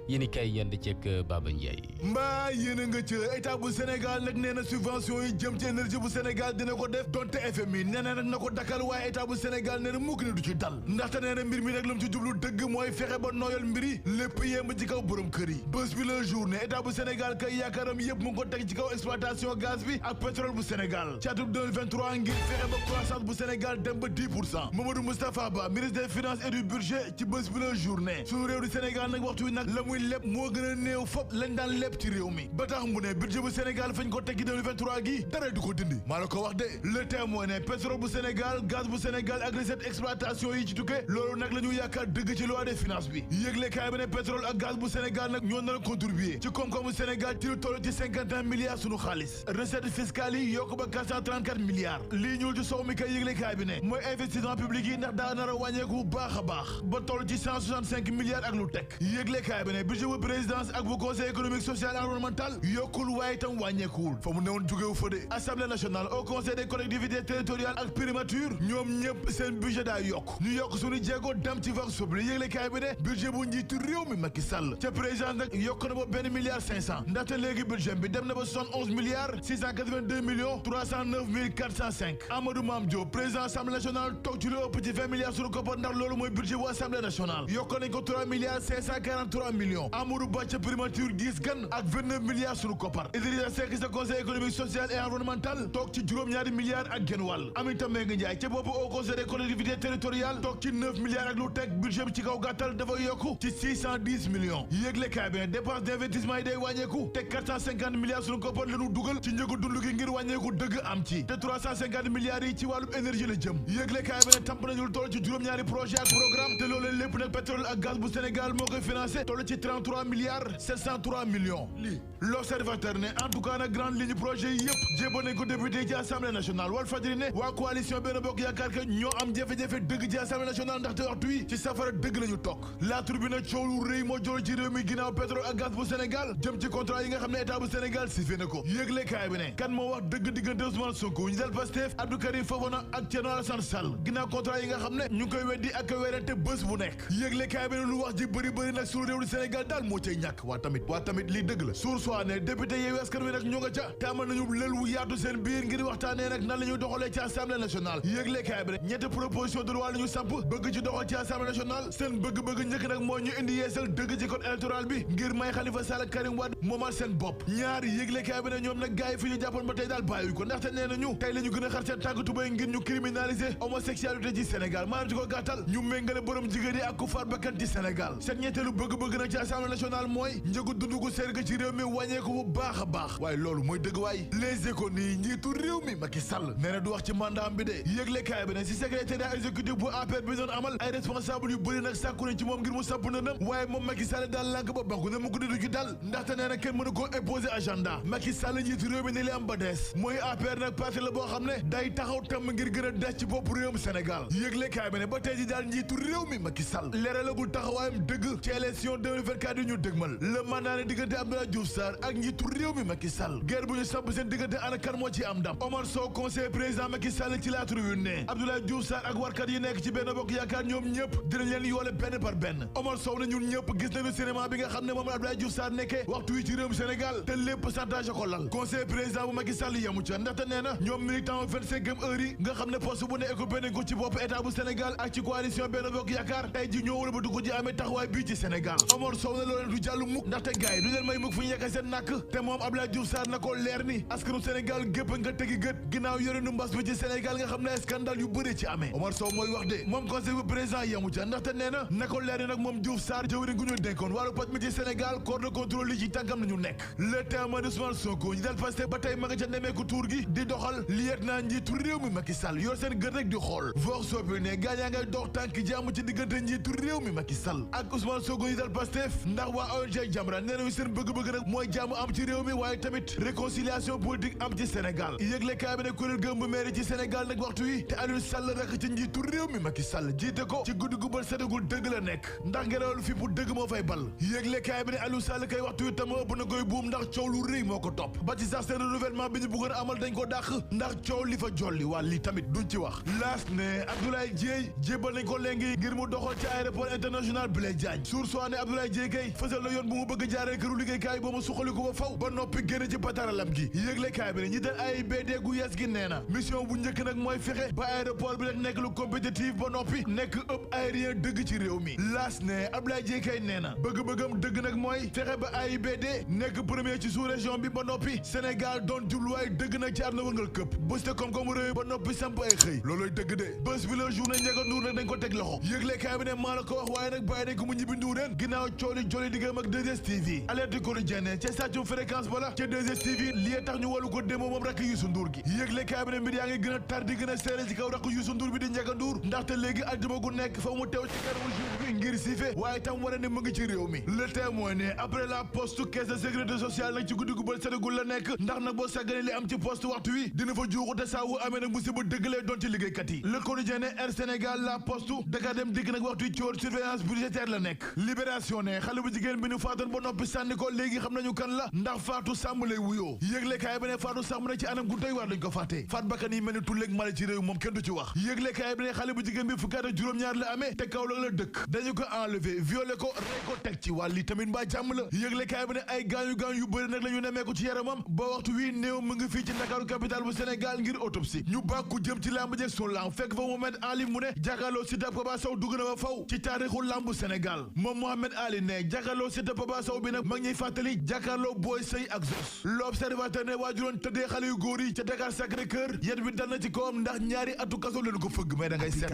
yéen i kay yend ceeg Baba Ndiaye. mbaa yéen a nga ca état bu Sénégal nag nee na subvention yi jëm ci énergie bu Sénégal dina ko def donte FMI nee na nag na ko dakkal waaye état bu Sénégal nee na mukk ne du ci dal ndaxte nee na mbir mi nag lu mu ci jublu dëgg mooy fexe ba nooyal mbiri lépp yemb ci kaw borom kër yi bés bi la journée état bu Sénégal kay yaakaaram yëpp mu ngi ko teg ci kaw exploitation gaz bi ak pétrole bu Sénégal ci atum 2023 ngir fexe ba croissance bu Sénégal dem ba 10%. Mamadou Moustapha Ba ministre des finances et du budget ci bés bi la journée suñu réew di Sénégal nag waxtu wi nag la muy lépp moo gën a néew fop lañ daan lépp ci réew mi ba tax mu ne budget bu Sénégal fañ ko teg ci 2023 gi dara du ko dindi maa la ko wax de le témoin ne pétrole bu Sénégal gaz bu Sénégal ak recette exploitation yi ci tukkee loolu nag la ñu yaakaar dëgg ci loi des finances bi yëgle kaay bi ne pétrole ak gaz bu Sénégal nag ñoo nar a contribuer ci koom-koomu Sénégal ci lu toll ci 51 milliards sunu xaalis recette fiscale yi yokk ba 434 milliards lii ñuul ci sow mi kay yëgle kaay bi ne mooy investissement public yi ndax daa nar a wàññeeku bu baax a baax ba toll ci 165 milliards ak lu teg yëgle kaay bi ne budget bu présidence ak bu conseil économique social et environnemental yokkul waaye itam wàññeekuwul fa mu newoon jógewu fa de assemblée nationale au conseil des collectivités territoriales ak primature ñoom ñëpp seen budget daa yokk ñu yokk suñu jéego dem ci vox populi yëgle kaay bi ne budget bu njiitu réew mi Macky Sall ca présidence nag yokk na ba 1 milliard 500 ndaxte léegi budget bi dem na ba 71 milliards 682 millions 309 mille 405 Amadou Mame Diop président assemblée nationale toog ci lu ëpp ci 20 milliards suñu koppar ndax loolu mooy budget bu assemblée nationale yokk nañ ko 3 milliards 543 millions Amadou Ba ca primature gis gan ak 29 milliards suñu koppar Idrissa Seck sa conseil économique social et environnemental toog ci juróom-ñaari milliards ak genn wàll Aminata Mbengue Ndiaye ca boppu au conseil des collectivités territoriales toog ci 9 milliards ak lu teg budget bi ci kaw gàttal dafa yokku ci 610 millions yëgle kaay bi dépense d'investissement yi day wàññeeku te 450 milliards suñu koppar la ñu dugal ci njëgu dund gi ngir wàññeeku dëgg am ci te 350 milliards yi ci wàllum énergie la jëm yëgle kaay bi tamp nañu lu toll ci juróom-ñaari projet ak programme te loolee lépp nag pétrole ak gaz bu Sénégal moo koy financé toll ci 33 milliards 703 millions lii l'observateur ne en tout cas nag grande ligne projet yi yëpp jébbal nañ ko député yi ci assemblée nationale Walf Fadjri ne waa coalition Benno Bokk Yaakaar ke ñoo am jafe-jafe dëgg ci assemblée nationale ndaxte waxtu wi ci safara dëgg la ñu toog la tribune coow lu rëy moo jolo ci réew mi ginnaaw pétrole ak gaz bu Sénégal jëm ci contrat yi nga xam ne état bu Sénégal sifflé na ko yëgle kaay bi ne kan moo wax dëgg diggante Ousmane Sonko ñu dal Pastef Abdou Karim Fofana ak Thierno Alassane Sall ginnaaw contrat yi nga xam ne ñu ngi koy weddi ak werante bés bu nekk yëgle kaay bi ne lu wax ji bëri nag suñu réew di Sénégal daal moo cay ñàkk waa tamit lii dëgg la suur soi ne député Yewwi Askan Wi nag ñoo nga ca te amal nañu lël wu yaatu seen biir ngir waxtaanee nag nan la ñuy doxalee ci assemblée nationale yëgle kaay bi ne ñetti proposition de loi la ñu samp bëgg ci doxal ci assemblée nationale seen bëgg-bëgg njëkk nag moo ñu indi yeesal dëgg ci code électoral bi ngir may Khalifa Sall ak Karim Wade moomal seen bopp ñaari yëgle kaay bi ne ñoom nag gars yi fi ñu jàppoon ba tey daal bàyyi ko ndaxte nee nañu tey la ñu gën a xar seen tànk tubéy ngir ñu criminaliser homosexualité ci Sénégal maanaam ci ko gàttal ñu méngale borom jigéen yi ak ku faat bakkan ci Sénégal seen ñetteelu bëgg-bëgg nag ci assemblée nationale mooy njëgu dundu gu seer ga ci réew mi wàññeeku bu baax a baax waaye loolu mooy dëgg waay les échos nii njiitu réew mi Macky Sall nee na du wax ci mandat am bi de yëgle kaay bi ne si secrétariat exécutif bu APR bi doon amal ay responsable yu bëri nag sàkku nañ ci moom ngir mu samp nënam waaye moom Macky Sall daal lànk ba banku ne mu ko du ci dal ndaxte nee na kenn mënu koo imposer agenda Macky Sall njiitu réew mi ne li am ba dees mooy APR nag parti la boo xam ne day taxaw tam ngir gën a des ci bopp réewum Sénégal yëgle kaay bi ne ba tey ji daal njiitu réew mi Macky Sall leeralagul taxawaayam dëgg ci élection 2024 yi ñu dëgmal le mandat ne diggante Abdoulaye Diouf Sarr ak njiitu réew mi Macky Sall guerre bu ñu samp seen diggante ana kan moo ci am ndam Omar Sow conseiller président Macky Sall ci la tribune ne Abdoulaye Diouf Sarr ak warkat yi nekk ci Benno Bokk Yaakaar ñoom ñëpp dinañ leen yoole benn par benn Omar Sow ne ñun ñëpp gis nañu cinéma bi nga xam ne moom Abdoulaye Diouf Sarr nekkee waxtu wi ci réewum Sénégal te lépp santage ko lal conseiller président bu Macky Sall yamu ca ndaxte nee na ñoom militant 25e heure yi nga xam ne poste bu ne occupé nañ ko ci bopp état bu Sénégal ak ci coalition Benno Bokk Yaakaar tey ji ñoo wala ba du ko ji amee taxawaay bii ci Sénégal Omar Sow ne looleen du jàll mukk ndaxte gars yi du leen may mukk fu ñu yekkee seen nàkk te moom Abdoulaye Diouf Sarr na ko leer ni askanu Sénégal gépp nga tegi gët ginnaaw yorenu mbas bi ci Sénégal nga xam ne scandale yu bëri ci amee Omar Sow mooy wax de moom conseil bu président yamu ca ndaxte nee na ko leer ni nag moom Diouf Sarr jëwriñ gu ñu dénkoon wàllu paj mi ci Sénégal corps de contrôle yi ci tànkam nañu nekk le témoin Ousmane Sonko ñi dal Pastef ba tey ma nga ca nemeeku tuur gi di doxal lieutenant njiitu réew mi Macky Sall yor seen gët rek di xool vox populi ne gaa yaa ngay dox tànk jàmm ci diggante njiitu réew mi Macky Sall ak Ousmane Sonko ñi dal Pastef ndax waa ONG Jamra nee nañu seen bëgg-bëgg nag mooy jàmm am ci réew mi waaye tamit réconciliation politique am ci Sénégal yëgle kaay bi ne kuréel gëm bu maire ci Sénégal nag waxtu wi te Aliou Sall rek ci njiitu réew mi Macky Sall jiite ko ci guddi gu bët setagul dëgg la nekk ndax ngelaw fi bu dëgg moo fay bal yëgle kaay bi ne Aliou Sall kay waxtu wi tam ëpp na koy buum ndax coow lu rëy moo ko topp ba ci sax seen renouvellement bi ñu bëggoon a amal dañ ko dàq ndax coow li fa jolli waa lii tamit duñ ci wax laas ne Abdoulaye Dieye jébbal nañ ko léegi ngir mu doxal ci aéroport international Blaise Diagne sour soi ne Abdoulaye Dieye kay fësal la yoon bu mu bëgg jaaree këru liggéeykaay ba mu suqali ko ba faw ba noppi génn ci pataralam gi yëglekaay bi ne ñi dal AIBD gu yees gi nee na mission bu njëkk nag mooy fexe ba aéroport bi nag nekk lu compétitif ba noppi nekk hub aérien dëgg ci réew mi laas ne Abdoulaye Dieye kay nee na bëgg-bëggam dëgg nag mooy fexe ba AIBD nekk premier ci sous-région bi ba noppi Sénégal doon jubluwaay dëgg nag ci àdduna wërngal këpp bés te koom-koomu réew ba noppi samp ay xëy looloy dëgg de bés bi la journée Ndiaga Ndour nag dañ ko teg loxo yëglekaay bi ne maa la ko wax waaye nag bàyyi nañ ko mu ñibbi Ndourène ginnaaw cooli joli diggam ak 2STV alerte quotidienne ca station fréquence bala ca 2STV lii tax ñu wàllu ko démo moom rakk Youssou Ndour gi yëglekaay bi ne mbir yaa ngi gën a tar di gën a seere ci kaw rakk Youssou Ndour bi di Ndiaga Ndour ndaxte léegi aljuma gu nekk fa mu teew ci kanamu juge bi ngir sife waaye tam war a ne mu ngi ci réew mi le témoin ne après la poste caisse de sécurité sociale nag ci guddi gu bal sédagul la nekk ndax nag boo sàggane li am ci poste waxtu wi dina fa juuxu te saa wu amee nag musiba dëgg lay doon ci liggéeykat yi le quotidien ne Air Sénégal la poste Dakar dem dikk nag waxtu wi ci woon surveillance budgétaire la nekk libération ne xale bu jigéen bi ñu faatoon ba noppi sànni ko léegi xam nañu kan la ndax Fatou Samb lay wuyoo yëglekaay bi ne Fatou Samb nag ci anam gu doy waar lañ ko faatee faat bakkan yi mel ni tulleeg mala ci réew moom kenn du ci wax yëglekaay bi ne xale bu jigéen bi fukki at ak juróom-ñaar la amee te Kaolack la dëkk dañu ko enlevé violé ko rey ko teg ci wàll li tamit mbaa jàmm la yëglekaay bi ne ay gaañu yu bëri nag la ñu nemmeeku ci yaramam ba waxtu wi néew mu ngi fii ci Ndakaaru capitale bu Sénégal ngir autopsie ñu bàkku jëm ci lamb jeeg sun lamb fekk fa Mohamed Ali mu ne jàkkaarloo Siteu Papa Sow dugg na ba faw ci taarixu lambu Sénégal moom Mohamed Ali ne jàkkaarloo Siteu Papa Sow bi nag mag ñuy fàttali jàkkaarloo Boy Sey ak Zos l'observateur ne waajuroon tëddee xale yu góor yi ca Dakar Sacré-Cœur yet bi dal na ci kawam ndax ñaari atu kaso leen ko fëgg mais da ngay seetlu